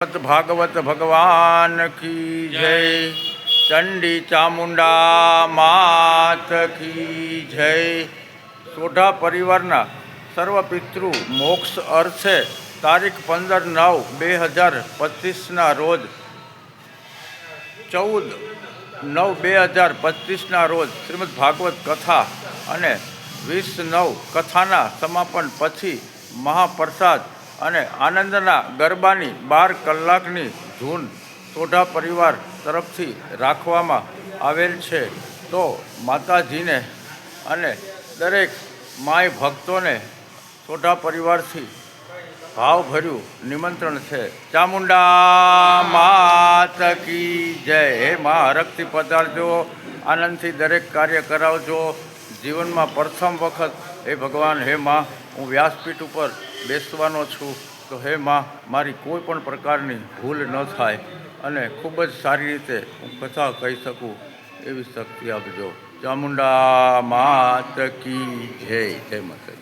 भागवत भगवान की जय। चंडी चामुंडा मात की जय। सोढ़ा परिवारना सर्व पितृ मोक्ष अर्थे तारीख 15/9/2025 रोज 14/9/2025 रोज श्रीमद् भागवत कथा અને 20/9 કથાના સમાપન પછી મહાપ્રસાદ અને આનંદના ગરબાની 12 કલાકની ધૂન સોઢા પરિવાર તરફથી રાખવામાં આવેલ છે। તો માતાજીને અને દરેક માય ભક્તોને સોઢા પરિવારથી ભાવભર્યું નિમંત્રણ છે। ચામુંડા માત કી જય। હે મા હરખથી પધારજો, આનંદથી દરેક કાર્ય કરાવજો। જીવનમાં પ્રથમ વખત હે ભગવાન, હે મા હું વ્યાસપીઠ ઉપર બેસવાનો છું, તો હે મા મારી કોઈ પણ પ્રકારની ભૂલ ન થાય અને ખૂબ જ સારી રીતે હું કથા કહી શકું એવી શક્તિ આપજો। ચામુંડા માત કી જય। જય માતા।